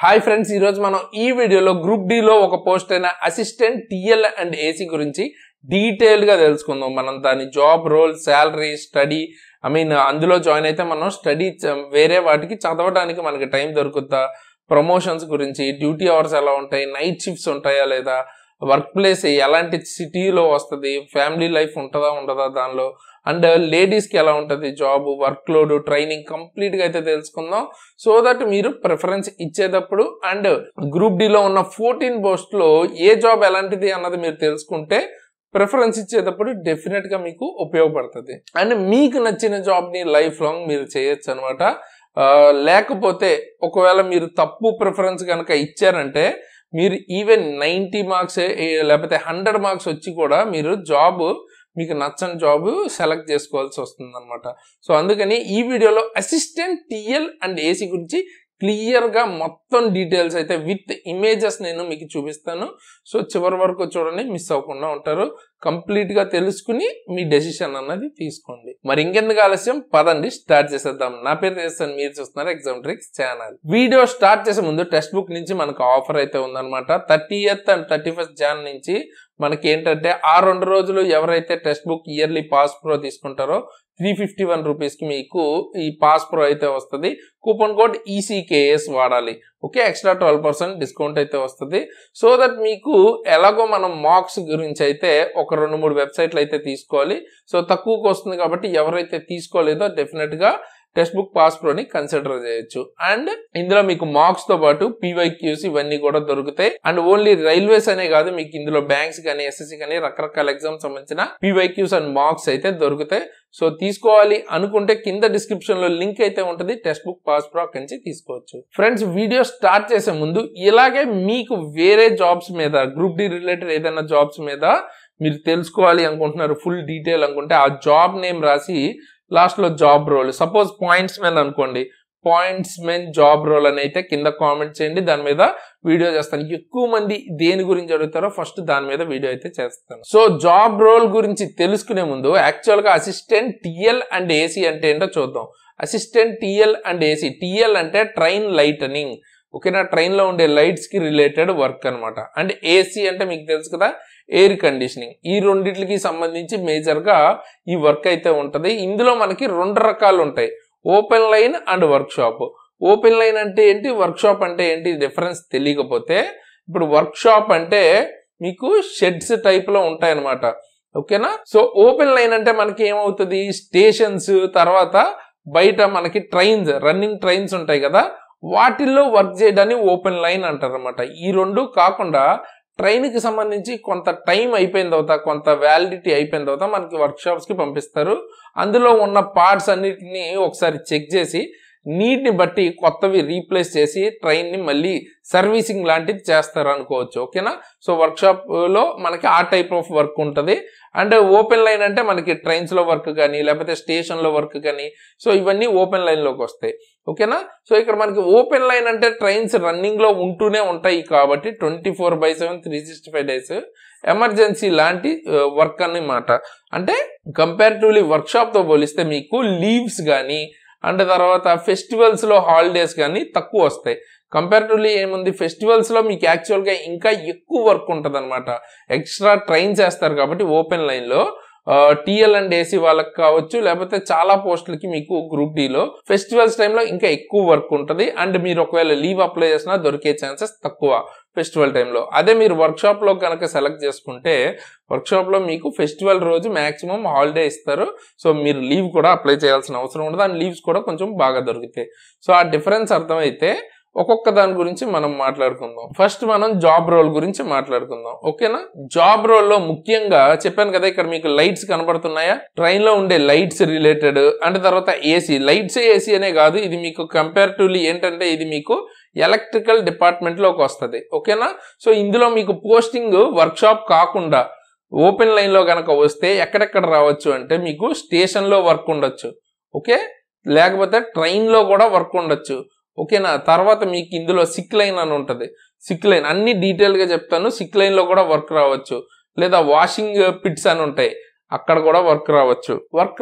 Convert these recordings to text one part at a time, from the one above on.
Hi friends, ఈ రోజు మనం ఈ వీడియోలో గ్రూప్ డి లో ఒక పోస్ట్ అయిన అసిస్టెంట్ టిఎల్ అండ్ ఏసీ గురించి డీటెయిల్డ్ గా తెలుసుకుందాం. మనం దాని జాబ్ రోల్, శాలరీ, స్టడీ అందులో జాయిన్ అయితే మనం స్టడీ వేరే వాటికి చదవడానికి మనకి టైం దొరుకుతా, ప్రమోషన్స్ గురించి, డ్యూటీ అవర్స్ ఎలా ఉంటాయి, నైట్ షిఫ్ట్స్ ఉంటాయా లేదా, వర్క్ ప్లేస్ ఎలాంటి సిటీలో వస్తుంది, ఫ్యామిలీ లైఫ్ ఉంటుందా ఉండదా దానిలో, అండ్ లేడీస్కి ఎలా ఉంటుంది job, work load, training complete గా అయితే తెలుసుకుందాం. సో దట్ మీరు ప్రిఫరెన్స్ ఇచ్చేటప్పుడు అండ్ గ్రూప్ డి లో ఉన్న 14 పోస్ట్ లో ఏ జాబ్ ఎలాంటిది అన్నది మీరు తెలుసుకుంటే ప్రిఫరెన్స్ ఇచ్చేటప్పుడు డెఫినెట్ గా మీకు ఉపయోగపడుతుంది. అండ్ మీకు నచ్చిన జాబ్ ని లైఫ్ లాంగ్ మీరు చేయొచ్చు అనమాట. లేకపోతే ఒకవేళ మీరు తప్పు ప్రిఫరెన్స్ కనుక ఇచ్చారంటే మీరు ఈవెన్ 90 మార్క్స్ లేకపోతే 100 మార్క్స్ వచ్చి కూడా మీరు జాబ్ మీకు నచ్చని జాబ్ సెలెక్ట్ చేసుకోవాల్సి వస్తుంది అనమాట. సో అందుకని ఈ వీడియోలో అసిస్టెంట్ టిఎల్ అండ్ ఏసీ గురించి క్లియర్ గా మొత్తం డీటెయిల్స్ అయితే విత్ ఇమేజెస్ నేను మీకు చూపిస్తాను. సో చివరి వరకు చూడండి, మిస్ అవ్వకుండా ఉంటారు. కంప్లీట్ గా తెలుసుకుని మీ డెసిషన్ అన్నది తీసుకోండి. మరి ఇంకెందుకు ఆలస్యం, పదండి స్టార్ట్ చేసేద్దాం. నా పేరు చేస్తాను, మీరు చూస్తున్నారు exam tricks channel. Video start చేసే ముందు టెక్స్ట్ బుక్ నుంచి మనకు ఆఫర్ అయితే ఉందన్నమాట. 30th and 31st Jan నుంచి మనకి ఏంటంటే ఆ 2 రోజులు ఎవరైతే text book yearly pass pro తీసుకుంటారో 351 రూపీస్కి మీకు ఈ పాస్ ప్రో అయితే వస్తుంది. కూపన్ కోడ్ ECKS వాడాలి. ఓకే, ఎక్స్ట్రా 12% డిస్కౌంట్ అయితే వస్తుంది. సో దట్ మీకు ఎలాగో మనం మార్క్స్ గురించి అయితే ఒక 2-3 వెబ్సైట్లు అయితే తీసుకోవాలి. సో తక్కువకి వస్తుంది కాబట్టి ఎవరైతే తీసుకోలేదో డెఫినెట్ గా టెక్స్ట్ బుక్ పాస్ ప్రోని కన్సిడర్ చేయొచ్చు. అండ్ ఇందులో మీకు మార్క్స్ తో పాటు PYQs ఇవన్నీ కూడా దొరుకుతాయి. అండ్ ఓన్లీ రైల్వేస్ అనే కాదు, మీకు ఇందులో బ్యాంక్స్ కానీ SSC కానీ రకరకాల ఎగ్జామ్స్ సంబంధించిన PYQs అండ్ మార్క్స్ అయితే దొరుకుతాయి. సో తీసుకోవాలి అనుకుంటే కింద డిస్క్రిప్షన్ లో లింక్ అయితే ఉంటుంది, టెక్స్ట్ బుక్ పాస్ ప్రో అక్కడి నుంచి తీసుకోవచ్చు. ఫ్రెండ్స్, వీడియో స్టార్ట్ చేసే ముందు ఇలాగే మీకు వేరే జాబ్స్ మీద, గ్రూప్ డి రిలేటెడ్ ఏదైనా జాబ్స్ మీద మీరు తెలుసుకోవాలి అనుకుంటున్నారు, ఫుల్ డీటెయిల్ అనుకుంటే ఆ జాబ్ నేమ్ రాసి లాస్ట్ లో job role, suppose points men అనుకోండి, పాయింట్స్ మెన్ జాబ్ రోల్ అని అయితే కింద కామెంట్ చేయండి, దాని మీద వీడియో చేస్తాను. ఎక్కువ మంది దేని గురించి అడుగుతారో ఫస్ట్ దాని మీద వీడియో అయితే చేస్తాను. సో జాబ్ రోల్ గురించి తెలుసుకునే ముందు యాక్చువల్ గా అసిస్టెంట్ టిఎల్ అండ్ ఏసీ అంటే ఏంటో చూద్దాం. Assistant TL and AC, TL అంటే ట్రైన్ లైటనింగ్, ఓకేనా, ట్రైన్ లో ఉండే లైట్స్ కి రిలేటెడ్ వర్క్ అనమాట. అండ్ ఏసీ అంటే మీకు తెలుసు కదా, ఎయిర్ కండిషనింగ్. ఈ రెండిట్లకి సంబంధించి మేజర్ గా ఈ వర్క్ అయితే ఉంటది. ఇందులో మనకి 2 రకాలు ఉంటాయి, open line and work shop. Open line అంటే ఏంటి, వర్క్ షాప్ అంటే ఏంటి, డిఫరెన్స్ తెలియకపోతే, ఇప్పుడు వర్క్ షాప్ అంటే మీకు షెడ్స్ టైప్ లో ఉంటాయి అనమాట, ఓకేనా. సో ఓపెన్ లైన్ అంటే మనకి ఏమవుతుంది, స్టేషన్స్ తర్వాత బయట మనకి ట్రైన్స్, రన్నింగ్ ట్రైన్స్ ఉంటాయి కదా, వాటిల్లో వర్క్ చేయడాన్ని ఓపెన్ లైన్ అంటారు అనమాట. ఈ 2 కాకుండా ట్రైన్ కి సంబంధించి కొంత టైం అయిపోయిన తర్వాత, కొంత వ్యాలిడిటీ అయిపోయిన తర్వాత మనకి వర్క్ షాప్స్ కి పంపిస్తారు. అందులో ఉన్న పార్ట్స్ అన్నిటిని ఒకసారి చెక్ చేసి నీడ్ని బట్టి కొత్తవి రీప్లేస్ చేసి ట్రైన్ ని మళ్ళీ సర్వీసింగ్ లాంటిది చేస్తారు అనుకోవచ్చు, ఓకేనా. సో వర్క్ షాప్ లో మనకి ఆ టైప్ ఆఫ్ వర్క్ ఉంటుంది. అండ్ ఓపెన్ లైన్ అంటే మనకి ట్రైన్స్ లో వర్క్ కానీ లేకపోతే స్టేషన్ లో వర్క్ కానీ, సో ఇవన్నీ ఓపెన్ లైన్ లోకి వస్తాయి, ఓకేనా. సో ఇక్కడ మనకి ఓపెన్ లైన్ అంటే ట్రైన్స్ రన్నింగ్ లో ఉంటూనే ఉంటాయి కాబట్టి 24/7 365 days ఎమర్జెన్సీ లాంటి వర్క్ అన్నమాట. అంటే కంపారిటివ్లీ వర్క్ షాప్ తో పోలిస్తే మీకు లీవ్స్ కానీ అండ్ తర్వాత ఫెస్టివల్స్ లో హాలిడేస్ కానీ తక్కువ వస్తాయి. కంపారిటివ్లీ ఏముంది, ఫెస్టివల్స్ లో మీకు యాక్చువల్ గా ఇంకా ఎక్కువ వర్క్ ఉంటుంది అనమాట, ఎక్స్ట్రా ట్రైన్స్ వేస్తారు కాబట్టి ఓపెన్ లైన్ లో టిఎల్ అండ్ ఏసీ వాళ్ళకి కావచ్చు, లేకపోతే చాలా పోస్టులకి మీకు గ్రూప్ డి లో ఫెస్టివల్స్ టైంలో ఇంకా ఎక్కువ వర్క్ ఉంటుంది. అండ్ మీరు ఒకవేళ లీవ్ అప్లై చేసినా దొరికే ఛాన్సెస్ తక్కువ ఫెస్టివల్ టైంలో. అదే మీరు వర్క్ షాప్ లో కనుక సెలెక్ట్ చేసుకుంటే వర్క్ షాప్ లో మీకు ఫెస్టివల్ రోజు మాక్సిమం హాలిడే ఇస్తారు. సో మీరు లీవ్ కూడా అప్లై చేయాల్సిన అవసరం ఉండదు, అండ్ లీవ్స్ కూడా కొంచెం బాగా దొరుకుతాయి. సో ఆ డిఫరెన్స్ అర్థమైతే ఒక్కొక్క దాని గురించి మనం మాట్లాడుకుందాం. ఫస్ట్ మనం జాబ్ రోల్ గురించి మాట్లాడుకుందాం, ఓకేనా. జాబ్ రోల్ లో ముఖ్యంగా చెప్పాను కదా, ఇక్కడ మీకు లైట్స్ కనబడుతున్నాయా, ట్రైన్ లో ఉండే లైట్స్ రిలేటెడ్. అండ్ తర్వాత ఏసీ, లైట్స్ ఏసీ అనే కాదు, ఇది మీకు కంపారిటివ్లీ ఏంటంటే ఇది మీకు ఎలక్ట్రికల్ డిపార్ట్మెంట్ లోకి వస్తుంది, ఓకేనా. సో ఇందులో మీకు పోస్టింగ్ వర్క్ షాప్ కాకుండా ఓపెన్ లైన్ లో కనుక వస్తే ఎక్కడెక్కడ రావచ్చు అంటే మీకు స్టేషన్ లో వర్క్ ఉండొచ్చు, ఓకే, లేకపోతే ట్రైన్ లో కూడా వర్క్ ఉండొచ్చు, ఓకేనా. తర్వాత మీకు ఇందులో సిక్ లైన్ అని ఉంటుంది, సిక్ లైన్ అన్ని డీటెయిల్ గా చెప్తాను. సిక్ లైన్ లో కూడా వర్క్ రావచ్చు, లేదా వాషింగ్ పిట్స్ అని ఉంటాయి, అక్కడ కూడా వర్క్ రావచ్చు.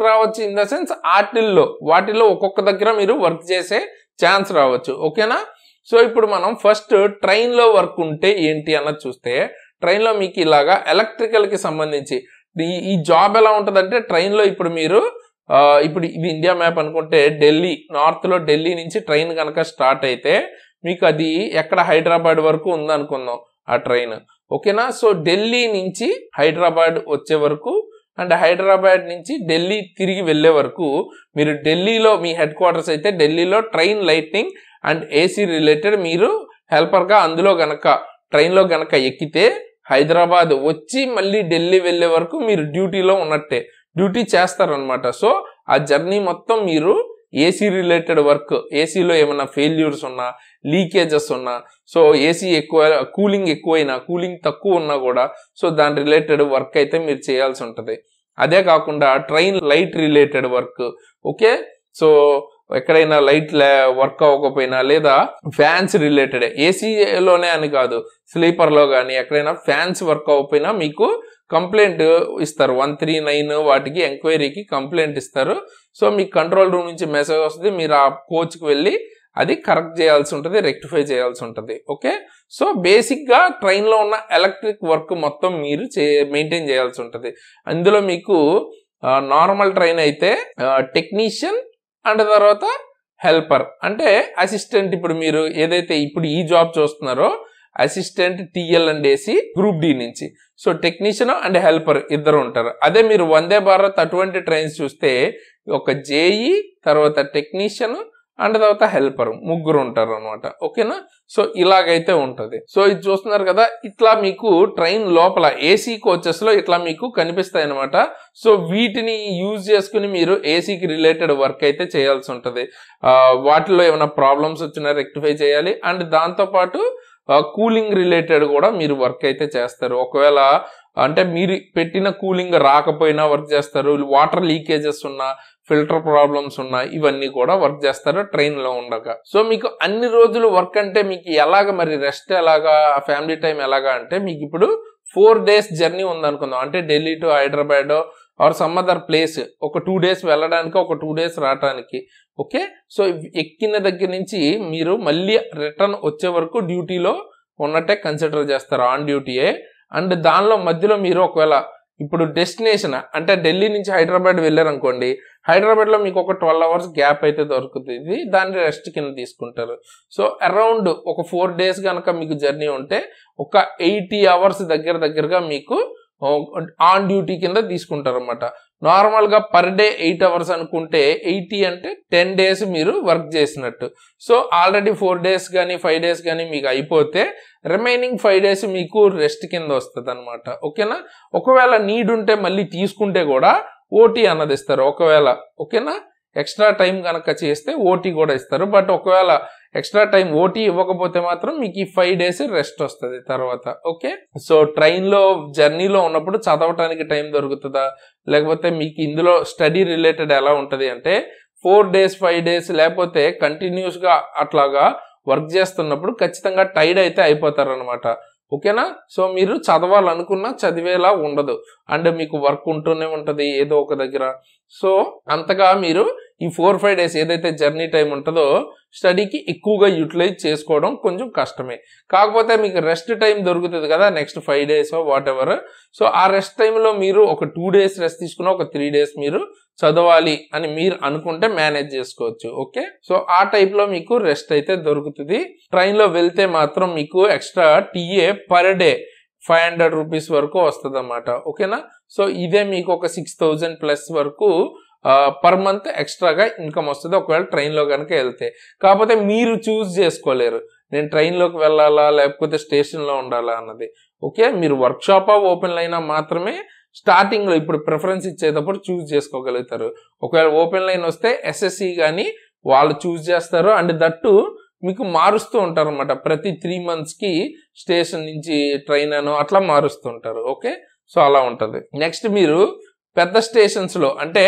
ఇన్ ద సెన్స్ వాటిల్లో ఒక్కొక్క దగ్గర మీరు వర్క్ చేసే ఛాన్స్ రావచ్చు, ఓకేనా. సో ఇప్పుడు మనం ఫస్ట్ ట్రైన్లో వర్క్ ఉంటే ఏంటి అన్నది చూస్తే, ట్రైన్లో మీకు ఇలాగా ఎలక్ట్రికల్కి సంబంధించి ఈ జాబ్ ఎలా ఉంటుందంటే, ట్రైన్లో ఇప్పుడు మీరు ఇప్పుడు ఇది ఇండియా మ్యాప్ అనుకుంటే ఢిల్లీ, నార్త్లో ఢిల్లీ నుంచి ట్రైన్ కనుక స్టార్ట్ అయితే మీకు అది ఎక్కడ హైదరాబాద్ వరకు ఉందనుకుందాం ఆ ట్రైన్, ఓకేనా. సో ఢిల్లీ నుంచి హైదరాబాద్ వచ్చే వరకు అండ్ హైదరాబాద్ నుంచి ఢిల్లీ తిరిగి వెళ్ళే వరకు మీరు ఢిల్లీలో మీ హెడ్ క్వార్టర్స్ అయితే ఢిల్లీలో train lighting and AC related మీరు హెల్పర్గా అందులో గనక ట్రైన్లో గనక ఎక్కితే హైదరాబాద్ వచ్చి మళ్ళీ ఢిల్లీ వెళ్ళే వరకు మీరు డ్యూటీలో ఉన్నట్టే, డ్యూటీ చేస్తారనమాట. సో ఆ జర్నీ మొత్తం మీరు ఏసీ రిలేటెడ్ వర్క్, ఏసీలో ఏమైనా ఫెయిల్యూర్స్ ఉన్నా, లీకేజెస్ ఉన్నా, సో ఏసీ ఎక్కువ కూలింగ్ ఎక్కువైనా, కూలింగ్ తక్కువ ఉన్నా కూడా సో దాని రిలేటెడ్ వర్క్ అయితే మీరు చేయాల్సి ఉంటుంది. అదే కాకుండా train light related work, okay. So ఎక్కడైనా లైట్ వర్క్ అవ్వకపోయినా లేదా ఫ్యాన్స్ రిలేటెడ్, ఏసీలోనే అని కాదు స్లీపర్లో కానీ ఎక్కడైనా ఫ్యాన్స్ వర్క్ అవ్వకపోయినా మీకు కంప్లైంట్ ఇస్తారు. 139 వాటికి ఎంక్వైరీకి కంప్లైంట్ ఇస్తారు. సో మీకు కంట్రోల్ రూమ్ నుంచి మెసేజ్ వస్తుంది, మీరు ఆ కోచ్కి వెళ్ళి అది కరెక్ట్ చేయాల్సి ఉంటుంది, రెక్టిఫై చేయాల్సి ఉంటుంది, ఓకే. సో బేసిక్గా ట్రైన్లో ఉన్న ఎలక్ట్రిక్ వర్క్ మొత్తం మీరు మెయింటైన్ చేయాల్సి ఉంటుంది. అందులో మీకు నార్మల్ ట్రైన్ అయితే టెక్నీషియన్ అండ్ తర్వాత హెల్పర్ అంటే అసిస్టెంట్. ఇప్పుడు మీరు ఏదైతే ఇప్పుడు ఈ జాబ్ చూస్తున్నారో assistant TL and AC group D నుంచి, సో టెక్నీషియన్ అండ్ హెల్పర్ ఇద్దరు ఉంటారు. అదే మీరు వందే భారత్ అటువంటి ట్రైన్స్ చూస్తే ఒక జేఈ, తర్వాత టెక్నీషియన్ అండ్ తర్వాత హెల్పర్, ముగ్గురు ఉంటారు అనమాట, ఓకేనా. సో ఇలాగైతే ఉంటుంది. సో ఇది చూస్తున్నారు కదా, ఇట్లా మీకు ట్రైన్ లోపల ఏసీ కోచెస్లో ఇట్లా మీకు కనిపిస్తాయి అనమాట. సో వీటిని యూజ్ చేసుకుని మీరు ఏసీకి రిలేటెడ్ వర్క్ అయితే చేయాల్సి ఉంటుంది. వాటిలో ఏమైనా ప్రాబ్లమ్స్ వచ్చినా రెక్టిఫై చేయాలి అండ్ దాంతోపాటు కూలింగ్ రిలేటెడ్ కూడా మీరు వర్క్ అయితే చేస్తారు. ఒకవేళ అంటే మీరు పెట్టిన కూలింగ్ రాకపోయినా వర్క్ చేస్తారు, వాటర్ లీకేజెస్ ఉన్నా, ఫిల్టర్ ప్రాబ్లమ్స్ ఉన్నా, ఇవన్నీ కూడా వర్క్ చేస్తారు ట్రైన్లో ఉండగా. సో మీకు అన్ని రోజులు వర్క్ అంటే మీకు ఎలాగ మరి రెస్ట్ ఎలాగా, ఫ్యామిలీ టైం ఎలాగా అంటే మీకు ఇప్పుడు 4 days జర్నీ ఉందనుకుందాం. అంటే Delhi to Hyderabad or some other place ఒక 2 days వెళ్ళడానికి, ఒక 2 days రావడానికి, ఓకే. సో ఎక్కిన దగ్గర నుంచి మీరు మళ్ళీ రిటర్న్ వచ్చే వరకు డ్యూటీలో ఉన్నట్టే కన్సిడర్ చేస్తారు, ఆన్ డ్యూటీయే. అండ్ దానిలో మధ్యలో మీరు ఒకవేళ ఇప్పుడు డెస్టినేషన్ అంటే ఢిల్లీ నుంచి హైదరాబాద్ వెళ్ళారనుకోండి, హైదరాబాద్లో మీకు ఒక 12 hours గ్యాప్ అయితే దొరుకుతుంది, దాన్ని రెస్ట్ కింద తీసుకుంటారు. సో అరౌండ్ ఒక 4 days కనుక మీకు జర్నీ ఉంటే ఒక 80 hours దగ్గరగా మీకు ఆన్ డ్యూటీ కింద తీసుకుంటారు అనమాట. నార్మల్గా పర్ డే 8 hours అనుకుంటే 80 అంటే 10 days మీరు వర్క్ చేసినట్టు. సో ఆల్రెడీ 4 days కానీ 5 days కానీ మీకు అయిపోతే రిమైనింగ్ 5 days మీకు రెస్ట్ కింద వస్తుంది అనమాట, ఓకేనా. ఒకవేళ నీడ్ ఉంటే మళ్ళీ తీసుకుంటే కూడా ఓటీ అన్నది ఇస్తారు ఒకవేళ, ఓకేనా. ఎక్స్ట్రా టైం కనుక చేస్తే ఓటీ కూడా ఇస్తారు. బట్ ఒకవేళ ఎక్స్ట్రా టైం ఓటీ ఇవ్వకపోతే మాత్రం మీకు ఈ 5 days రెస్ట్ వస్తుంది తర్వాత, ఓకే. సో ట్రైన్లో జర్నీలో ఉన్నప్పుడు చదవటానికి టైం దొరుకుతుందా, లేకపోతే మీకు ఇందులో స్టడీ రిలేటెడ్ ఎలా ఉంటుంది అంటే 4 days 5 days లేకపోతే కంటిన్యూస్గా అట్లాగా వర్క్ చేస్తున్నప్పుడు ఖచ్చితంగా టైర్డ్ అయితే అయిపోతారు అనమాట, ఓకేనా. సో మీరు చదవాలనుకున్నా చదివేలా ఉండదు అండ్ మీకు వర్క్ ఉంటూనే ఉంటుంది ఏదో ఒక దగ్గర. సో అంతగా మీరు ఈ 4-5 days ఏదైతే జర్నీ టైం ఉంటుందో స్టడీకి ఎక్కువగా యూటిలైజ్ చేసుకోవడం కొంచెం కష్టమే. కాకపోతే మీకు రెస్ట్ టైం దొరుకుతుంది కదా next 5 days what ever. So ఆ రెస్ట్ టైంలో మీరు ఒక 2 days రెస్ట్ తీసుకున్న ఒక 3 days మీరు చదవాలి అని మీరు అనుకుంటే మేనేజ్ చేసుకోవచ్చు, ఓకే. సో ఆ టైప్లో మీకు రెస్ట్ అయితే దొరుకుతుంది. ట్రైన్లో వెళ్తే మాత్రం మీకు extra TA per day 500 rupees వరకు వస్తుంది అన్నమాట, ఓకేనా. సో ఇదే మీకు ఒక 6,000+ వరకు పర్ మంత్ ఎక్స్ట్రాగా ఇన్కమ్ వస్తుంది ఒకవేళ ట్రైన్లో కనుక వెళ్తే. కాకపోతే మీరు చూస్ చేసుకోలేరు నేను ట్రైన్లోకి వెళ్ళాలా లేకపోతే స్టేషన్లో ఉండాలా అన్నది, ఓకే. మీరు వర్క్షాప్ ఓపెన్ లైనా మాత్రమే స్టార్టింగ్లో ఇప్పుడు ప్రిఫరెన్స్ ఇచ్చేటప్పుడు చూస్ చేసుకోగలుగుతారు. ఒకవేళ ఓపెన్ లైన్ వస్తే ఎస్ఎస్సి కానీ వాళ్ళు చూస్ చేస్తారు అండ్ దట్టు మీకు మారుస్తూ ఉంటారు అనమాట. ప్రతి 3 monthsకి స్టేషన్ నుంచి ట్రైన్ అనో అట్లా మారుస్తూ ఉంటారు, ఓకే. సో అలా ఉంటుంది. నెక్స్ట్ మీరు పెద్ద స్టేషన్స్లో అంటే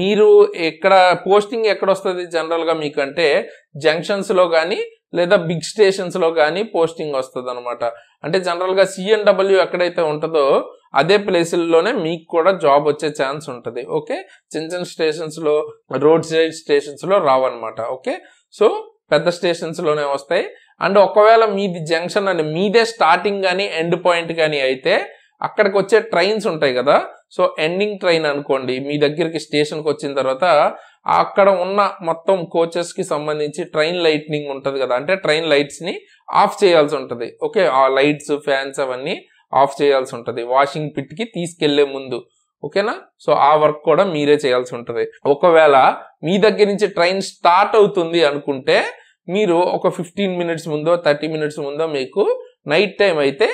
మీరు ఎక్కడ పోస్టింగ్ ఎక్కడ వస్తుంది జనరల్గా మీకు అంటే జంక్షన్స్లో కానీ లేదా బిగ్ స్టేషన్స్లో కానీ పోస్టింగ్ వస్తుంది అనమాట. అంటే జనరల్గా సిఎన్డబ్ల్యూ ఎక్కడైతే ఉంటుందో అదే ప్లేసుల్లోనే మీకు కూడా జాబ్ వచ్చే ఛాన్స్ ఉంటుంది, ఓకే. చిన్న చిన్న స్టేషన్స్లో రోడ్ సైడ్ స్టేషన్స్లో రావన్నమాట, ఓకే. సో పెద్ద స్టేషన్స్లోనే వస్తాయి అండ్ ఒకవేళ మీది జంక్షన్ అని మీదే స్టార్టింగ్ కానీ ఎండ్ పాయింట్ కానీ అయితే అక్కడికి వచ్చే ట్రైన్స్ ఉంటాయి కదా, సో ఎండింగ్ ట్రైన్ అనుకోండి, మీ దగ్గరికి స్టేషన్కి వచ్చిన తర్వాత అక్కడ ఉన్న మొత్తం కోచెస్కి సంబంధించి ట్రైన్ లైట్నింగ్ ఉంటుంది కదా, అంటే ట్రైన్ లైట్స్ని ఆఫ్ చేయాల్సి ఉంటుంది. ఓకే, ఆ లైట్స్ ఫ్యాన్స్ అవన్నీ ఆఫ్ చేయాల్సి ఉంటుంది వాషింగ్ పిట్కి తీసుకెళ్లే ముందు. ఓకేనా, సో ఆ వర్క్ కూడా మీరే చేయాల్సి ఉంటుంది. ఒకవేళ మీ దగ్గర నుంచి ట్రైన్ స్టార్ట్ అవుతుంది అనుకుంటే మీరు ఒక 15 minutes ముందో 30 minutes ముందో మీకు నైట్ టైం అయితే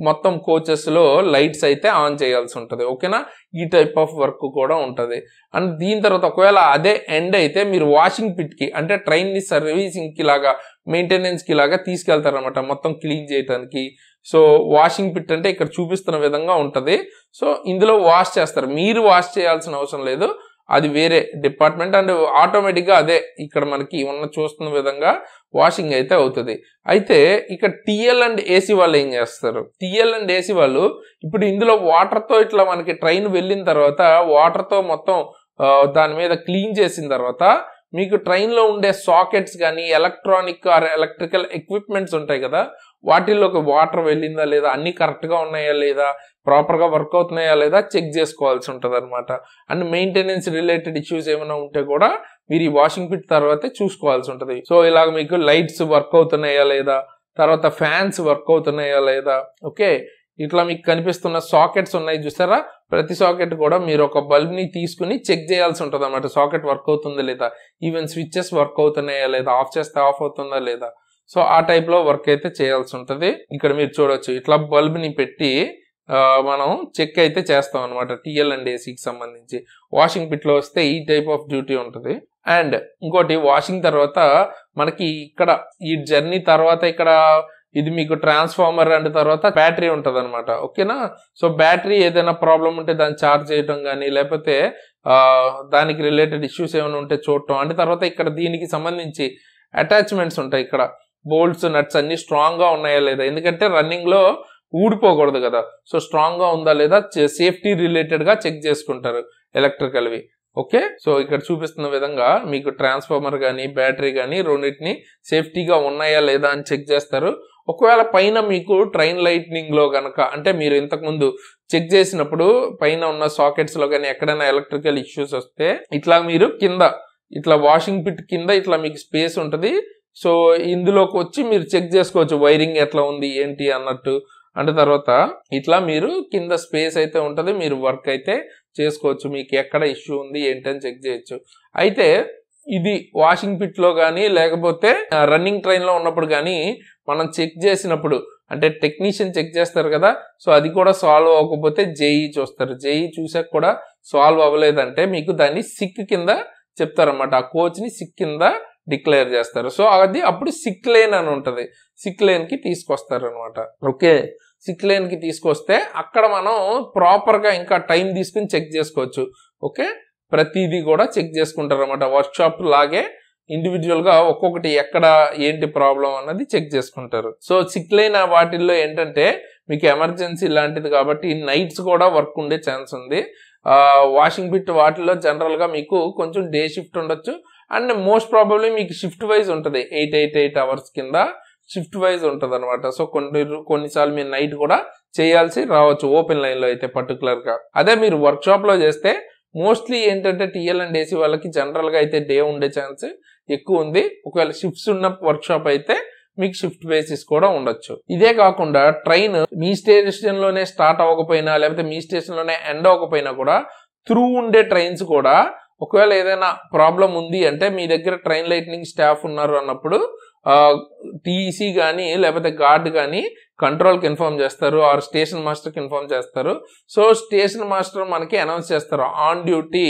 మొత్తం కోచెస్లో లైట్స్ అయితే ఆన్ చేయాల్సి ఉంటుంది. ఓకేనా, ఈ టైప్ ఆఫ్ వర్క్ కూడా ఉంటుంది. అండ్ దీని తర్వాత ఒకవేళ అదే ఎండ్ అయితే మీరు వాషింగ్ పిట్కి అంటే ట్రైన్ని సర్వీసింగ్కి లాగా మెయింటెనెన్స్కి లాగా తీసుకెళ్తారనమాట మొత్తం క్లీన్ చేయడానికి. సో వాషింగ్ పిట్ అంటే ఇక్కడ చూపిస్తున్న విధంగా ఉంటుంది. సో ఇందులో వాష్ చేస్తారు, మీరు వాష్ చేయాల్సిన అవసరం లేదు, అది వేరే డిపార్ట్మెంట్. అండ్ ఆటోమేటిక్గా అదే ఇక్కడ మనకి చూస్తున్న విధంగా వాషింగ్ అయితే అవుతుంది. అయితే ఇక్కడ టిఎల్ అండ్ ఏసీ వాళ్ళు ఏం చేస్తారు, టిఎల్ అండ్ ఏసీ వాళ్ళు ఇప్పుడు ఇందులో వాటర్తో ఇట్లా మనకి ట్రైన్ వెళ్ళిన తర్వాత వాటర్తో మొత్తం దాని మీద క్లీన్ చేసిన తర్వాత మీకు ట్రైన్లో ఉండే సాకెట్స్ కానీ ఎలక్ట్రానిక్ ఆర్ ఎలక్ట్రికల్ ఎక్విప్మెంట్స్ ఉంటాయి కదా, వాటిల్లోకి వాటర్ వెళ్ళిందా లేదా, అన్ని కరెక్ట్గా ఉన్నాయా లేదా, ప్రాపర్గా వర్క్ అవుతున్నాయా లేదా చెక్ చేసుకోవాల్సి ఉంటుంది అనమాట. అండ్ మెయింటెనెన్స్ రిలేటెడ్ ఇష్యూస్ ఏమైనా ఉంటే కూడా మీరు ఈ వాషింగ్ పిట్ తర్వాతే చూసుకోవాల్సి ఉంటుంది. సో ఇలాగ మీకు లైట్స్ వర్క్ అవుతున్నాయా లేదా, తర్వాత ఫ్యాన్స్ వర్క్ అవుతున్నాయా లేదా, ఓకే, ఇట్లా మీకు కనిపిస్తున్న సాకెట్స్ ఉన్నాయి చూసారా, ప్రతి సాకెట్ కూడా మీరు ఒక బల్బ్ని తీసుకుని చెక్ చేయాల్సి ఉంటుంది అన్నమాట, సాకెట్ వర్క్ అవుతుందా లేదా, ఈవెన్ స్విచ్చెస్ వర్క్ అవుతున్నాయా లేదా, ఆఫ్ చేస్తే ఆఫ్ అవుతుందా లేదా. సో ఆ టైప్లో వర్క్ అయితే చేయాల్సి ఉంటుంది. ఇక్కడ మీరు చూడొచ్చు ఇట్లా బల్బ్ని పెట్టి మనం చెక్ అయితే చేస్తాం అనమాట టిఎల్ అండ్ ఏసీకి సంబంధించి. వాషింగ్ పిట్లో వస్తే ఈ టైప్ ఆఫ్ డ్యూటీ ఉంటుంది. అండ్ ఇంకోటి వాషింగ్ తర్వాత మనకి ఇక్కడ ఈ జర్నీ తర్వాత ఇక్కడ ఇది మీకు ట్రాన్స్ఫార్మర్ అండ్ తర్వాత బ్యాటరీ ఉంటుంది అనమాట. ఓకేనా, సో బ్యాటరీ ఏదైనా ప్రాబ్లం ఉంటే దాన్ని ఛార్జ్ చేయడం కానీ లేకపోతే దానికి రిలేటెడ్ ఇష్యూస్ ఏమైనా ఉంటే చూడటం. అంటే తర్వాత ఇక్కడ దీనికి సంబంధించి అటాచ్మెంట్స్ ఉంటాయి, ఇక్కడ బోల్ట్స్ నట్స్ అన్ని స్ట్రాంగ్గా ఉన్నాయా లేదా, ఎందుకంటే రన్నింగ్లో ఊడిపోకూడదు కదా, సో స్ట్రాంగ్గా ఉందా లేదా సేఫ్టీ రిలేటెడ్గా చెక్ చేసుకుంటారు ఎలక్ట్రికల్వి. ఓకే, సో ఇక్కడ చూపిస్తున్న విధంగా మీకు ట్రాన్స్ఫార్మర్ కానీ బ్యాటరీ కానీ రెండింటిని సేఫ్టీగా ఉన్నాయా లేదా అని చెక్ చేస్తారు. ఒకవేళ పైన మీకు ట్రైన్ లైట్నింగ్లో కనుక అంటే మీరు ఇంతకుముందు చెక్ చేసినప్పుడు పైన ఉన్న సాకెట్స్లో కానీ ఎక్కడైనా ఎలక్ట్రికల్ ఇష్యూస్ వస్తే ఇట్లా మీరు కింద ఇట్లా వాషింగ్ పిట్ కింద ఇట్లా మీకు స్పేస్ ఉంటుంది. సో ఇందులోకి వచ్చి మీరు చెక్ చేసుకోవచ్చు వైరింగ్ ఎట్లా ఉంది ఏంటి అన్నట్టు. అంటే తర్వాత ఇట్లా మీరు కింద స్పేస్ అయితే ఉంటుంది, మీరు వర్క్ అయితే చేసుకోవచ్చు, మీకు ఎక్కడ ఇష్యూ ఉంది ఏంటి అని చెక్ చేయొచ్చు. అయితే ఇది వాషింగ్ పిట్లో కానీ లేకపోతే రన్నింగ్ ట్రైన్లో ఉన్నప్పుడు కానీ మనం చెక్ చేసినప్పుడు అంటే టెక్నీషియన్ చెక్ చేస్తారు కదా, సో అది కూడా సాల్వ్ అవ్వకపోతే జేఈ చూస్తారు. జేఈ చూసాక కూడా సాల్వ్ అవ్వలేదంటే మీకు దాన్ని సిక్ కింద చెప్తారన్నమాట, ఆ కోచ్ని సిక్ కింద డిక్లేర్ చేస్తారు. సో అది అప్పుడు సిక్ లేన్ అని ఉంటుంది, సిక్ లేన్కి తీసుకొస్తారు అనమాట. ఓకే, సిక్ లేన్కి తీసుకొస్తే అక్కడ మనం ప్రాపర్గా ఇంకా టైం తీసుకుని చెక్ చేసుకోవచ్చు. ఓకే, ప్రతిదీ కూడా చెక్ చేసుకుంటారు అనమాట, వర్క్షాప్ లాగే ఇండివిజువల్గా ఒక్కొక్కటి ఎక్కడ ఏంటి ప్రాబ్లం అన్నది చెక్ చేసుకుంటారు. సో సిక్ లేన్ వాటిల్లో ఏంటంటే మీకు ఎమర్జెన్సీ లాంటిది కాబట్టి నైట్స్ కూడా వర్క్ ఉండే ఛాన్స్ ఉంది. వాషింగ్ పిట్ వాటిల్లో జనరల్గా మీకు కొంచెం డే షిఫ్ట్ ఉండొచ్చు అండ్ మోస్ట్ ప్రాబబ్లీ మీకు షిఫ్ట్ వైజ్ ఉంటుంది, 8 అవర్స్ కింద షిఫ్ట్ వైజ్ ఉంటుంది అనమాట. సో కొన్నిసార్లు మీరు నైట్ కూడా చేయాల్సి రావచ్చు ఓపెన్ లైన్లో అయితే పర్టికులర్గా. అదే మీరు వర్క్షాప్లో చేస్తే మోస్ట్లీ ఏంటంటే టిఎల్ అండ్ ఏసీ వాళ్ళకి జనరల్గా అయితే డే ఉండే ఛాన్స్ ఎక్కువ ఉంది. ఒకవేళ షిఫ్ట్స్ ఉన్న వర్క్షాప్ అయితే మీకు షిఫ్ట్ బేసిస్ కూడా ఉండొచ్చు. ఇదే కాకుండా ట్రైన్ మీ స్టేషన్లోనే స్టార్ట్ అవ్వకపోయినా లేకపోతే మీ స్టేషన్లోనే ఎండ్ అవ్వకపోయినా కూడా త్రూ ఉండే ట్రైన్స్ కూడా ఒకవేళ ఏదైనా ప్రాబ్లం ఉంది అంటే మీ దగ్గర ట్రైన్ లైట్నింగ్ స్టాఫ్ ఉన్నారు అన్నప్పుడు టీసీ కానీ లేకపోతే గార్డ్ కానీ కంట్రోల్కి ఇన్ఫార్మ్ చేస్తారు ఆర్ స్టేషన్ మాస్టర్కి ఇన్ఫార్మ్ చేస్తారు. సో స్టేషన్ మాస్టర్ మనకి అనౌన్స్ చేస్తారు on duty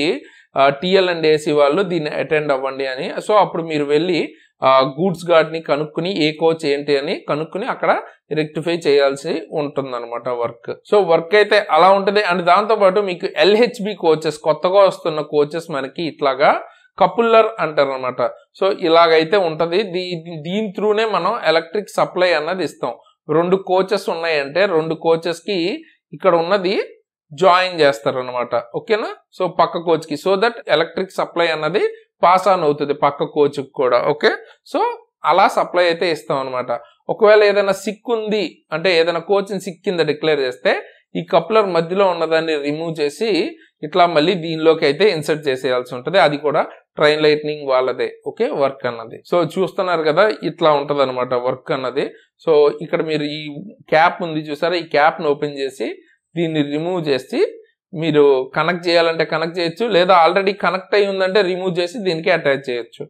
TL and AC వాళ్ళు దీన్ని అటెండ్ అవ్వండి అని. సో అప్పుడు మీరు వెళ్ళి గూడ్స్ గార్డ్ని కనుక్కుని ఏ కోచ్ ఏంటి అని కనుక్కుని అక్కడ రెక్టిఫై చేయాల్సి ఉంటుంది అనమాట వర్క్. సో వర్క్ అయితే అలా ఉంటుంది. అండ్ దాంతోపాటు మీకు ఎల్హెచ్బి కోచెస్ కొత్తగా వస్తున్న కోచెస్ మనకి ఇట్లాగా కపుల్లర్ అంటారు అనమాట. సో ఇలాగైతే ఉంటుంది. దీని త్రూనే మనం ఎలక్ట్రిక్ సప్లై అన్నది ఇస్తాం. 2 కోచెస్ ఉన్నాయంటే 2 కోచెస్కి ఇక్కడ ఉన్నది జాయిన్ చేస్తారు అనమాట. ఓకేనా, సో పక్క కోచ్కి, సో దట్ ఎలక్ట్రిక్ సప్లై అన్నది పాస్ ఆన్ అవుతుంది పక్క కోచ్కి కూడా. ఓకే, సో అలా సప్లై అయితే ఇస్తాం అనమాట. ఒకవేళ ఏదైనా సిక్ ఉంది అంటే ఏదైనా కోచ్ని సిక్ కింద డిక్లేర్ చేస్తే ఈ కప్లర్ మధ్యలో ఉన్నదాన్ని రిమూవ్ చేసి ఇట్లా మళ్ళీ దీనిలోకి అయితే ఇన్సర్ట్ చేసేయాల్సి ఉంటుంది. అది కూడా ట్రైన్ లైట్నింగ్ వాళ్ళదే ఓకే వర్క్ అన్నది. సో చూస్తున్నారు కదా ఇట్లా ఉంటది అనమాట వర్క్ అన్నది. సో ఇక్కడ మీరు ఈ క్యాప్ ఉంది చూసారా, ఈ క్యాప్ ను ఓపెన్ చేసి దీన్ని రిమూవ్ చేసి మీరు కనెక్ట్ చేయాలంటే కనెక్ట్ చేయొచ్చు, లేదా ఆల్రెడీ కనెక్ట్ అయి ఉందంటే రిమూవ్ చేసి దీనికి అటాచ్ చేయొచ్చు.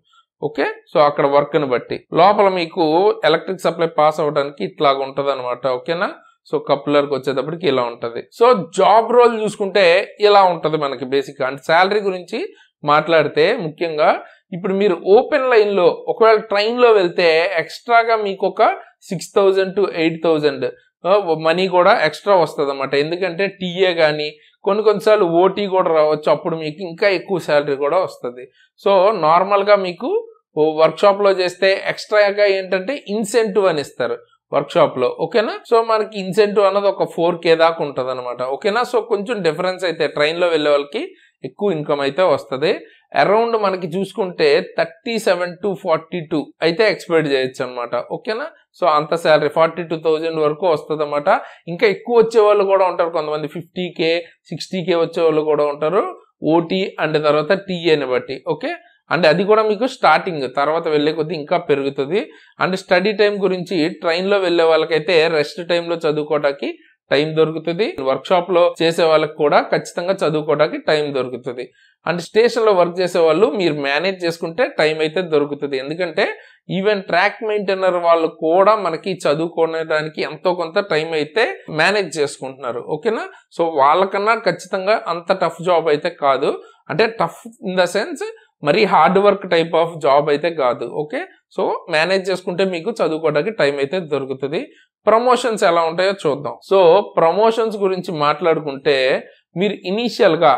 ఓకే, సో అక్కడ వర్క్ ని బట్టి లోపల మీకు ఎలక్ట్రిక్ సప్లై పాస్ అవడానికి ఇట్లాగా ఉంటది అనమాట. ఓకేనా, సో కప్లర్కి వచ్చేటప్పటికి ఇలా ఉంటది. సో జాబ్ రోల్ చూసుకుంటే ఇలా ఉంటది మనకి బేసిక్. అండ్ శాలరీ గురించి మాట్లాడితే ముఖ్యంగా ఇప్పుడు మీరు ఓపెన్ లైన్ లో ఒకవేళ ట్రైన్ లో వెళ్తే ఎక్స్ట్రాగా మీకు ఒక 6,000 to 8,000 మనీ కూడా ఎక్స్ట్రా వస్తుంది అనమాట. ఎందుకంటే టీఏ కానీ కొన్నిసార్లు ఓటీ కూడా రావచ్చు, అప్పుడు మీకు ఇంకా ఎక్కువ శాలరీ కూడా వస్తుంది. సో నార్మల్ గా మీకు వర్క్ షాప్ లో చేస్తే ఎక్స్ట్రాగా ఏంటంటే ఇన్సెంటివ్ అని ఇస్తారు వర్క్ షాప్ లో. ఓకేనా, సో మనకి ఇన్సెంటివ్ అన్నది ఒక 4K దాకా ఉంటది అనమాట. ఓకేనా, సో కొంచెం డిఫరెన్స్ అయితే ట్రైన్ లో వెళ్ళే వాళ్ళకి ఎక్కువ ఇన్కమ్ అయితే వస్తుంది. అరౌండ్ మనకి చూసుకుంటే 37 to 42 అయితే ఎక్స్పెక్ట్ చేయొచ్చు అనమాట. ఓకేనా, సో అంత శాలరీ 42,000 వరకు వస్తుంది అనమాట. ఇంకా ఎక్కువ వచ్చే వాళ్ళు కూడా ఉంటారు, కొంతమంది 50K 60K వచ్చే వాళ్ళు కూడా ఉంటారు ఓటీ అండ్ తర్వాత టీఏని బట్టి. ఓకే, అంటే అది కూడా మీకు స్టార్టింగ్, తర్వాత వెళ్ళే కొద్దీ ఇంకా పెరుగుతుంది. అండ్ స్టడీ టైం గురించి ట్రైన్లో వెళ్ళే వాళ్ళకైతే రెస్ట్ టైంలో చదువుకోవడానికి టైం దొరుకుతుంది, వర్క్ షాప్ లో చేసే వాళ్ళకి కూడా ఖచ్చితంగా చదువుకోవడానికి టైం దొరుకుతుంది. అండ్ స్టేషన్ లో వర్క్ చేసే వాళ్ళు మీరు మేనేజ్ చేసుకుంటే టైం అయితే దొరుకుతుంది. ఎందుకంటే ఈవెన్ ట్రాక్ మెయింటైనర్ వాళ్ళు కూడా మనకి చదువుకోవడానికి ఎంతో కొంత టైం అయితే మేనేజ్ చేసుకుంటున్నారు. ఓకేనా, సో వాళ్ళకన్నా ఖచ్చితంగా అంత టఫ్ జాబ్ అయితే కాదు. అంటే టఫ్ ఇన్ ద సెన్స్ మరీ hard work type of job అయితే కాదు. ఓకే, సో మేనేజ్ చేసుకుంటే మీకు చదువుకోవడానికి టైం అయితే దొరుకుతుంది. ప్రమోషన్స్ ఎలా ఉంటాయో చూద్దాం. సో ప్రమోషన్స్ గురించి మాట్లాడుకుంటే మీరు ఇనీషియల్ గా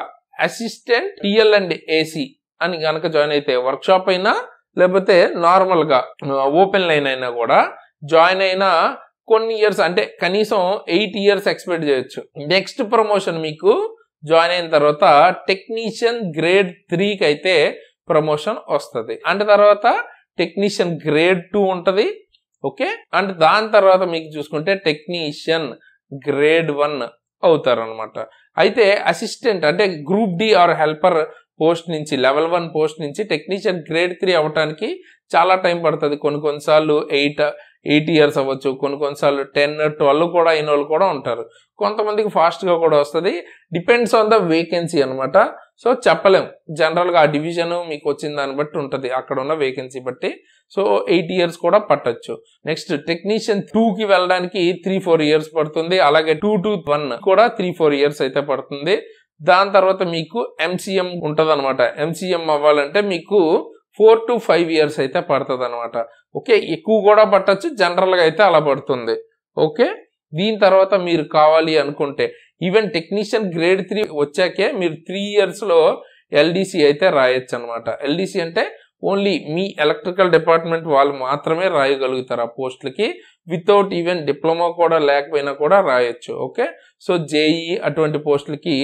అసిస్టెంట్ టిఎల్ అండ్ ఏసీ అని గనక జాయిన్ అయితే వర్క్ షాప్ అయినా లేకపోతే నార్మల్ గా ఓపెన్ లైన్ అయినా కూడా జాయిన్ అయినా కొన్ని ఇయర్స్ అంటే కనీసం 8 years ఎక్స్పెక్ట్ చేయొచ్చు. నెక్స్ట్ ప్రమోషన్ మీకు జాయిన్ అయిన తర్వాత టెక్నీషియన్ గ్రేడ్ 3కి అయితే ప్రమోషన్ వస్తుంది. అండ్ తర్వాత టెక్నీషియన్ గ్రేడ్ 2 ఉంటది. ఓకే, అండ్ దాని తర్వాత మీకు చూసుకుంటే టెక్నీషియన్ గ్రేడ్ 1 అవుతారు అనమాట. అయితే అసిస్టెంట్ అంటే group D or helper post నుంచి లెవెల్ 1 పోస్ట్ నుంచి టెక్నీషియన్ గ్రేడ్ 3 అవ్వటానికి చాలా టైం పడుతుంది. కొన్నిసార్లు 8 years అవ్వచ్చు, కొన్నిసార్లు 10, 12 కూడా అయిన వాళ్ళు కూడా ఉంటారు. కొంతమందికి ఫాస్ట్ గా కూడా వస్తుంది, డిపెండ్స్ ఆన్ ద వేకెన్సీ అనమాట. సో చెప్పలేం, జనరల్ గా ఆ డివిజన్ మీకు వచ్చిన దాన్ని బట్టి ఉంటుంది, అక్కడ ఉన్న వేకెన్సీ బట్టి. సో 8 years కూడా పట్టొచ్చు. నెక్స్ట్ టెక్నీషియన్ 2కి వెళ్ళడానికి 3-4 years పడుతుంది. అలాగే 2 to 1 కూడా 3-4 years అయితే పడుతుంది. దాని తర్వాత మీకు ఎంసీఎం ఉంటది అనమాట. ఎంసీఎం అవ్వాలంటే మీకు 4 to 5 years అయితే పడుతుంది అనమాట. ఓకే, ఎక్కువ కూడా పట్టచ్చు, జనరల్ గా అయితే అలా పడుతుంది. ఓకే, దీని తర్వాత మీరు కావాలి అనుకుంటే ఈవెన్ టెక్నీషియన్ గ్రేడ్ 3 వచ్చాకే మీరు 3 years లో ఎల్డిసి అయితే రాయొచ్చు అనమాట. ఎల్డిసి అంటే ఓన్లీ మీ ఎలక్ట్రికల్ డిపార్ట్మెంట్ వాళ్ళు మాత్రమే రాయగలుగుతారు ఆ పోస్టులకి, వితౌట్ ఈవెన్ డిప్లొమా కూడా లేకపోయినా కూడా రాయొచ్చు. ఓకే, సో జేఈ అటువంటి పోస్టులకి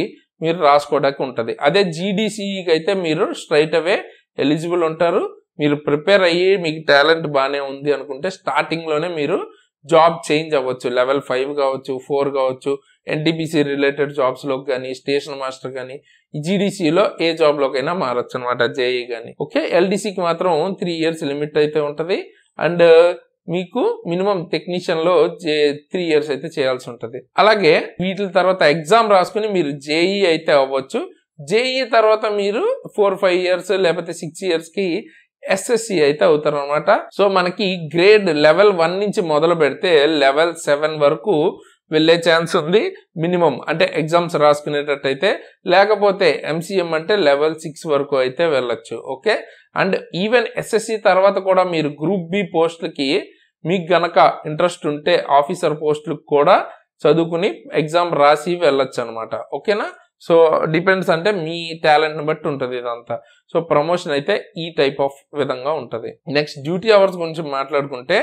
మీరు రాసుకోవడానికి ఉంటుంది. అదే జీడీసీఈకి అయితే మీరు స్ట్రైట్ అవే ఎలిజిబుల్ ఉంటారు. మీరు ప్రిపేర్ అయ్యి మీకు టాలెంట్ బాగానే ఉంది అనుకుంటే స్టార్టింగ్ లోనే మీరు జాబ్ చేంజ్ అవ్వచ్చు. లెవెల్ 5 కావచ్చు, 4 కావచ్చు, ఎన్టీపీసీ రిలేటెడ్ జాబ్స్ లోకి కానీ, స్టేషన్ మాస్టర్ కానీ, జీడీసీలో ఏ జాబ్ లోకైనా మారచ్చు అనమాట, జేఈ కానీ. ఓకే, ఎల్డీసీకి మాత్రం 3 years లిమిట్ అయితే ఉంటది. అండ్ మీకు మినిమం టెక్నీషియన్ లో 3 years అయితే చేయాల్సి ఉంటది. అలాగే వీటి తర్వాత ఎగ్జామ్ రాసుకుని మీరు జేఈ అయితే అవ్వచ్చు. జేఈ తర్వాత మీరు 4-5 years లేకపోతే 6 years కి ఎస్ఎస్సి అయితే అవుతారు అనమాట. సో మనకి గ్రేడ్ లెవెల్ 1 నుంచి మొదలు పెడితే లెవెల్ 7 వరకు వెళ్ళే ఛాన్స్ ఉంది మినిమం, అంటే ఎగ్జామ్స్ రాసుకునేటట్టయితే. లేకపోతే ఎంసీఎం అంటే లెవెల్ 6 వరకు అయితే వెళ్ళొచ్చు. ఓకే, అండ్ ఈవెన్ ఎస్ఎస్సి తర్వాత కూడా మీరు గ్రూప్ బి పోస్టులకి మీకు గనక ఇంట్రెస్ట్ ఉంటే ఆఫీసర్ పోస్టులకు కూడా చదువుకుని ఎగ్జామ్ రాసి వెళ్ళొచ్చు అనమాట. ఓకేనా, సో డిపెండ్స్, అంటే మీ టాలెంట్ ని బట్టి ఉంటుంది ఇదంతా. సో ప్రమోషన్ అయితే ఈ టైప్ ఆఫ్ విధంగా ఉంటుంది. నెక్స్ట్ డ్యూటీ అవర్స్ గురించి మాట్లాడుకుంటే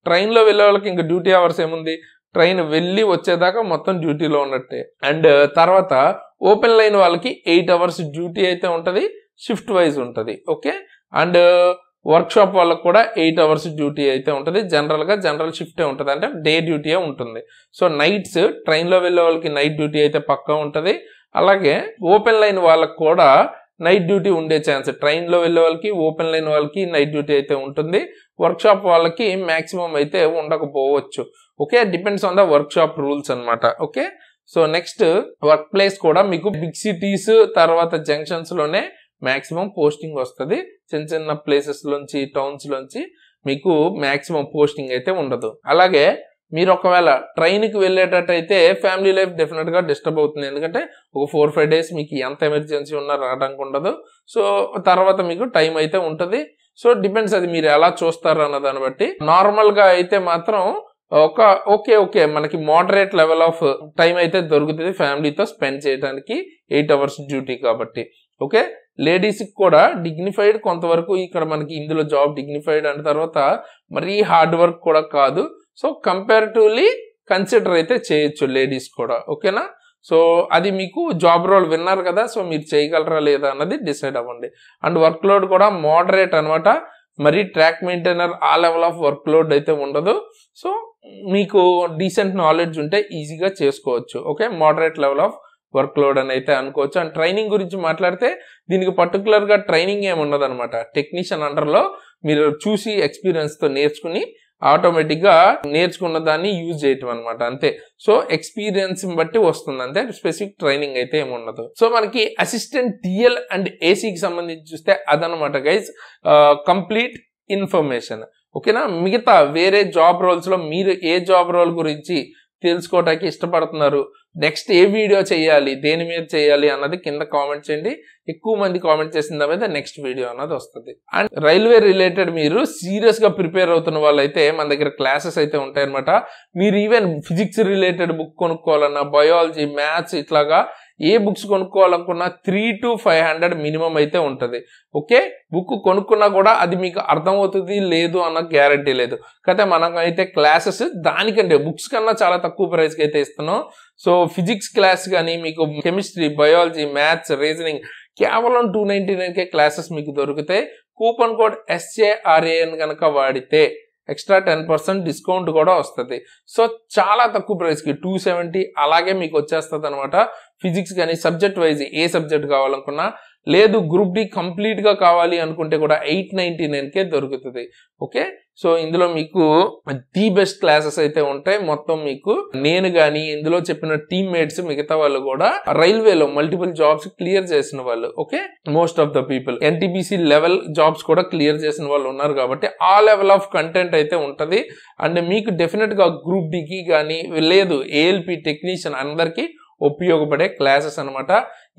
ట్రైన్ లో వెళ్ళే వాళ్ళకి ఇంకా డ్యూటీ అవర్స్ ఏముంది, ట్రైన్ వెళ్ళి వచ్చేదాకా మొత్తం డ్యూటీలో ఉన్నట్టే. అండ్ తర్వాత ఓపెన్ లైన్ వాళ్ళకి 8 hours డ్యూటీ అయితే ఉంటది, షిఫ్ట్ వైజ్ ఉంటది. ఓకే, అండ్ వర్క్షాప్ వాళ్ళకు కూడా 8 అవర్స్ డ్యూటీ అయితే ఉంటుంది. జనరల్ షిఫ్టే ఉంటుంది, అంటే డే డ్యూటీ ఉంటుంది. సో నైట్స్ ట్రైన్లో వెళ్ళే వాళ్ళకి నైట్ డ్యూటీ అయితే పక్కా ఉంటుంది. అలాగే ఓపెన్ లైన్ వాళ్ళకి కూడా నైట్ డ్యూటీ ఉండే ఛాన్స్, ట్రైన్లో వెళ్ళే వాళ్ళకి ఓపెన్ లైన్ వాళ్ళకి నైట్ డ్యూటీ అయితే ఉంటుంది. వర్క్షాప్ వాళ్ళకి మ్యాక్సిమం అయితే ఉండకపోవచ్చు. Okay, depends on the workshop rules అనమాట. Okay, so next workplace కూడా మీకు బిగ్ సిటీస్ తర్వాత జంక్షన్స్ లోనే మాక్సిమం పోస్టింగ్ వస్తుంది. చిన్న చిన్న ప్లేసెస్ లోంచి టౌన్స్ లోంచి మీకు మాక్సిమం పోస్టింగ్ అయితే ఉండదు. అలాగే మీరు ఒకవేళ ట్రైన్కి వెళ్ళేటట్టయితే ఫ్యామిలీ లైఫ్ డెఫినెట్ గా డిస్టర్బ్ అవుతుంది. ఎందుకంటే ఒక 4-5 days మీకు ఎంత ఎమర్జెన్సీ ఉన్నా రావడానికి ఉండదు. సో తర్వాత మీకు టైం అయితే ఉంటుంది. సో డిపెండ్స్, అది మీరు ఎలా చూస్తారు అన్న దాన్ని బట్టి. నార్మల్ గా అయితే మాత్రం ఒక ఓకే మనకి మోడరేట్ లెవెల్ ఆఫ్ టైం అయితే దొరుకుతుంది ఫ్యామిలీతో స్పెండ్ చేయడానికి, 8 అవర్స్ డ్యూటీ కాబట్టి. ఓకే, లేడీస్ కి కూడా డిగ్నిఫైడ్ కొంతవరకు ఇక్కడ మనకి ఇందులో జాబ్ డిగ్నిఫైడ్ అన్న తర్వాత మరీ హార్డ్ వర్క్ కూడా కాదు. సో కంపారిటివ్లీ కన్సిడర్ అయితే చేయొచ్చు లేడీస్ కూడా. ఓకేనా, సో అది మీకు జాబ్ రోల్ విన్నారు కదా, సో మీరు చేయగలరా లేదా అన్నది డిసైడ్ అవ్వండి. అండ్ వర్క్ లోడ్ కూడా మోడరేట్ అనమాట, మరి ట్రాక్ మెయింటైనర్ ఆ లెవెల్ ఆఫ్ వర్క్ లోడ్ అయితే ఉండదు. సో మీకు డీసెంట్ నాలెడ్జ్ ఉంటే ఈజీగా చేసుకోవచ్చు. Okay, moderate level of work load అని అయితే అనుకోవచ్చు. అండ్ ట్రైనింగ్ గురించి మాట్లాడితే దీనికి పర్టికులర్ గా ట్రైనింగ్ ఏమి ఉండదు అనమాట. టెక్నీషియన్ అండర్లో మీరు చూసి ఎక్స్పీరియన్స్ తో నేర్చుకుని ఆటోమేటిక్ గా నేర్చుకున్న దాన్ని యూజ్ చేయటం అనమాట, అంతే. సో ఎక్స్పీరియన్స్ బట్టి వస్తుంది, అంతే. స్పెసిఫిక్ ట్రైనింగ్ అయితే ఏమి ఉండదు. సో మనకి అసిస్టెంట్ టిఎల్ అండ్ ఏసీకి సంబంధించి చూస్తే అదనమాట గైజ్ కంప్లీట్ ఇన్ఫర్మేషన్. ఓకేనా, మిగతా వేరే జాబ్ రోల్స్ లో మీరు ఏ జాబ్ రోల్ గురించి తెలుసుకోవడానికి ఇష్టపడుతున్నారు, నెక్స్ట్ ఏ వీడియో చేయాలి, దేని మీద చేయాలి అన్నది కింద కామెంట్ చేయండి. ఎక్కువ మంది కామెంట్ చేసిన తర్వాత నెక్స్ట్ వీడియో అన్నది వస్తుంది. అండ్ రైల్వే రిలేటెడ్ మీరు సీరియస్ గా ప్రిపేర్ అవుతున్న వాళ్ళైతే మన దగ్గర క్లాసెస్ అయితే ఉంటాయన్నమాట. మీరు ఈవెన్ ఫిజిక్స్ రిలేటెడ్ బుక్ కొనుక్కోవాలన్నా, బయాలజీ, మ్యాథ్స్ ఇట్లాగా ఏ బుక్స్ కొనుక్కోవాలనుకున్నా 300 to 500 మినిమం అయితే ఉంటుంది. ఓకే, బుక్ కొనుక్కున్నా కూడా అది మీకు అర్థమవుతుంది లేదు అన్న గ్యారంటీ లేదు. అయితే మనం అయితే క్లాసెస్ దానికంటే బుక్స్ కన్నా చాలా తక్కువ ప్రైస్కి అయితే ఇస్తున్నాం. సో ఫిజిక్స్ క్లాస్ కానీ మీకు కెమిస్ట్రీ, బయాలజీ, మ్యాథ్స్, రీజనింగ్ కేవలం 299 క్లాసెస్ మీకు దొరుకుతాయి. కూపన్ కోడ్ SARAN కనుక వాడితే ఎక్స్ట్రా 10% డిస్కౌంట్ కూడా వస్తుంది. సో చాలా తక్కువ ప్రైస్కి 270 అలాగే మీకు వచ్చేస్తుంది అనమాట. ఫిజిక్స్ కానీ సబ్జెక్ట్ వైజ్ ఏ సబ్జెక్ట్ కావాలనుకున్నా, లేదు గ్రూప్ డి కంప్లీట్ గా కావాలి అనుకుంటే కూడా 899 దొరుకుతుంది. ఓకే, సో ఇందులో మీకు ది బెస్ట్ క్లాసెస్ అయితే ఉంటాయి. మొత్తం మీకు నేను గాని ఇందులో చెప్పిన టీమ్ మేట్స్ మిగతా వాళ్ళు కూడా రైల్వేలో మల్టిపుల్ జాబ్స్ క్లియర్ చేసిన వాళ్ళు. Okay, most of the people NTPC level jobs కూడా క్లియర్ చేసిన వాళ్ళు ఉన్నారు కాబట్టి ఆ లెవెల్ ఆఫ్ కంటెంట్ అయితే ఉంటది. అండ్ మీకు డెఫినెట్ గా గ్రూప్ డికి కానీ లేదు ALP టెక్నీషియన్ అందరికి ఉపయోగపడే క్లాసెస్ అనమాట.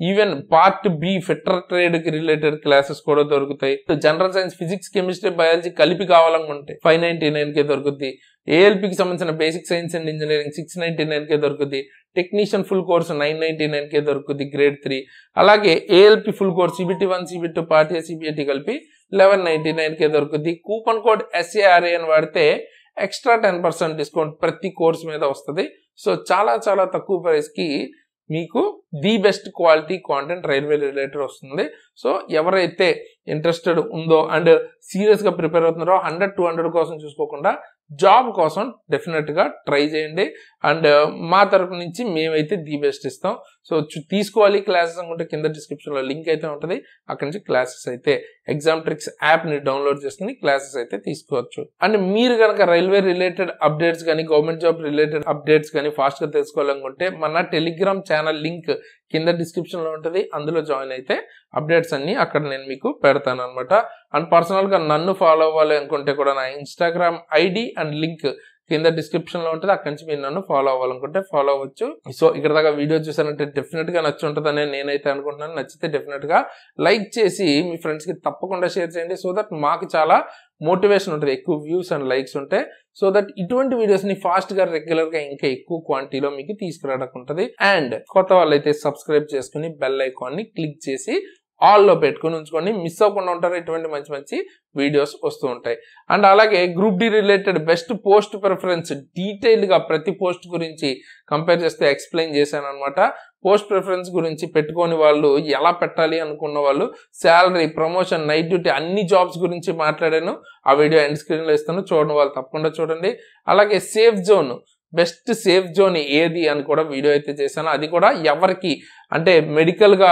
Even part B fitter trade కి రిలేటెడ్ క్లాసెస్ కూడా దొరుకుతాయి. General science, physics, chemistry, biology కలిపి కావాలనుకుంటే 599 దొరుకుతుంది. ALPకి సంబంధించిన బేసిక్ సైన్స్ అండ్ ఇంజనీరింగ్ 699 దొరుకుతుంది. టెక్నీషియన్ ఫుల్ కోర్స్ 999 దొరుకుతుంది గ్రేడ్ 3. అలాగే ALP full course CBT1, CBT2, part A, CBT కలిపి 1199 దొరుకుతుంది. కూపన్ కోడ్ SARAN వాడితే ఎక్స్ట్రా 10% డిస్కౌంట్ ప్రతి కోర్స్ మీద వస్తుంది. సో చాలా చాలా తక్కువ ప్రైస్ కి మీకు the best quality content railway related వస్తుంది. సో ఎవరైతే ఇంట్రెస్టెడ్ ఉందో అండ్ సీరియస్ గా ప్రిపేర్ అవుతున్నారో 100-200 కోసం చూసుకోకుండా జాబ్ కోసం డెఫినెట్ గా ట్రై చేయండి. అండ్ మా తరపు నుంచి మేమైతే ది బెస్ట్ ఇస్తాం. సో తీసుకోవాలి క్లాసెస్ అనుకుంటే కింద డిస్క్రిప్షన్ లో లింక్ అయితే ఉంటుంది. అక్కడ నుంచి క్లాసెస్ అయితే ఎగ్జామ్ ట్రిక్స్ యాప్ ని డౌన్లోడ్ చేసుకుని క్లాసెస్ అయితే తీసుకోవచ్చు. అండ్ మీరు కనుక రైల్వే రిలేటెడ్ అప్డేట్స్ కానీ గవర్నమెంట్ జాబ్ రిలేటెడ్ అప్డేట్స్ కానీ ఫాస్ట్ గా తెలుసుకోవాలనుకుంటే మన టెలిగ్రామ్ ఛానల్ లింక్ కింద డిస్క్రిప్షన్ లో ఉంటుంది. అందులో జాయిన్ అయితే అప్డేట్స్ అన్ని అక్కడ నేను మీకు పెడతాను అనమాట. అండ్ పర్సనల్ గా నన్ను ఫాలో అవ్వాలి అనుకుంటే కూడా నా ఇన్స్టాగ్రామ్ ID అండ్ లింక్ కింద డిస్క్రిప్షన్ లో ఉంటుంది. అక్కడి నుంచి మీరు నన్ను ఫాలో అవ్వాలనుకుంటే ఫాలో అవ్వచ్చు. సో ఇక్కడ దాకా వీడియో చూసారంటే డెఫినెట్ గా నచ్చి ఉంటుందని నేనైతే అనుకుంటున్నాను. నచ్చితే డెఫినెట్ గా లైక్ చేసి మీ ఫ్రెండ్స్ కి తప్పకుండా షేర్ చేయండి. సో దట్ మాకు చాలా మోటివేషన్ ఉంటుంది, ఎక్కువ వ్యూస్ అండ్ లైక్స్ ఉంటే. సో దట్ ఇటువంటి వీడియోస్ ని ఫాస్ట్ గా రెగ్యులర్ గా ఇంకా ఎక్కువ క్వాంటిటీలో మీకు తీసుకురావడానికి ఉంటుంది. అండ్ కొత్త వాళ్ళైతే సబ్స్క్రైబ్ చేసుకుని బెల్ ఐకాన్ ని క్లిక్ చేసి ఆల్లో పెట్టుకుని ఉంచుకొని మిస్ అవ్వకుండా ఉంటారు. ఇటువంటి మంచి మంచి వీడియోస్ వస్తూ ఉంటాయి. అండ్ అలాగే group D related best post preference డీటెయిల్గా ప్రతి పోస్ట్ గురించి కంపేర్ చేస్తే ఎక్స్ప్లెయిన్ చేశాను అనమాట. పోస్ట్ ప్రిఫరెన్స్ గురించి పెట్టుకొని వాళ్ళు ఎలా పెట్టాలి అనుకున్న వాళ్ళు శాలరీ, ప్రమోషన్, నైట్ డ్యూటీ అన్ని జాబ్స్ గురించి మాట్లాడాను. ఆ వీడియో ఎండ్ స్క్రీన్లో ఇస్తాను, చూడండి వాళ్ళు తప్పకుండా చూడండి. అలాగే safe zone, best safe zone ఏది అని కూడా వీడియో అయితే చేశాను. అది కూడా ఎవరికి అంటే మెడికల్గా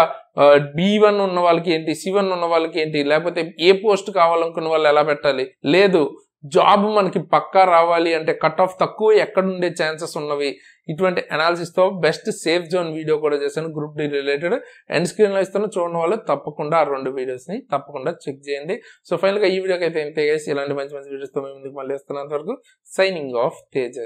B1 ఉన్న వాళ్ళకి ఏంటి, C1 ఉన్న వాళ్ళకి ఏంటి, లేకపోతే ఏ పోస్ట్ కావాలనుకున్న వాళ్ళు ఎలా పెట్టాలి, లేదు జాబ్ మనకి పక్కా రావాలి అంటే కట్ ఆఫ్ తక్కువ ఎక్కడుండే ఛాన్సెస్ ఉన్నవి, ఇటువంటి అనాలిసిస్తో బెస్ట్ సేఫ్ జోన్ వీడియో కూడా చేశాను గ్రూప్ డి రిలేటెడ్. ఎండ్ స్క్రీన్లో ఇస్తాను, చూడడం వల్ల తప్పకుండా ఆ 2 వీడియోస్ని తప్పకుండా చెక్ చేయండి. సో ఫైనల్గా ఈ వీడియోకి అయితే ఇంతే గైస్. ఇలాంటి మంచి మంచి వీడియోస్తో మేము ముందుకు మళ్ళీ వస్తున్నంత వరకు సైనింగ్ ఆఫ్ తేజస్.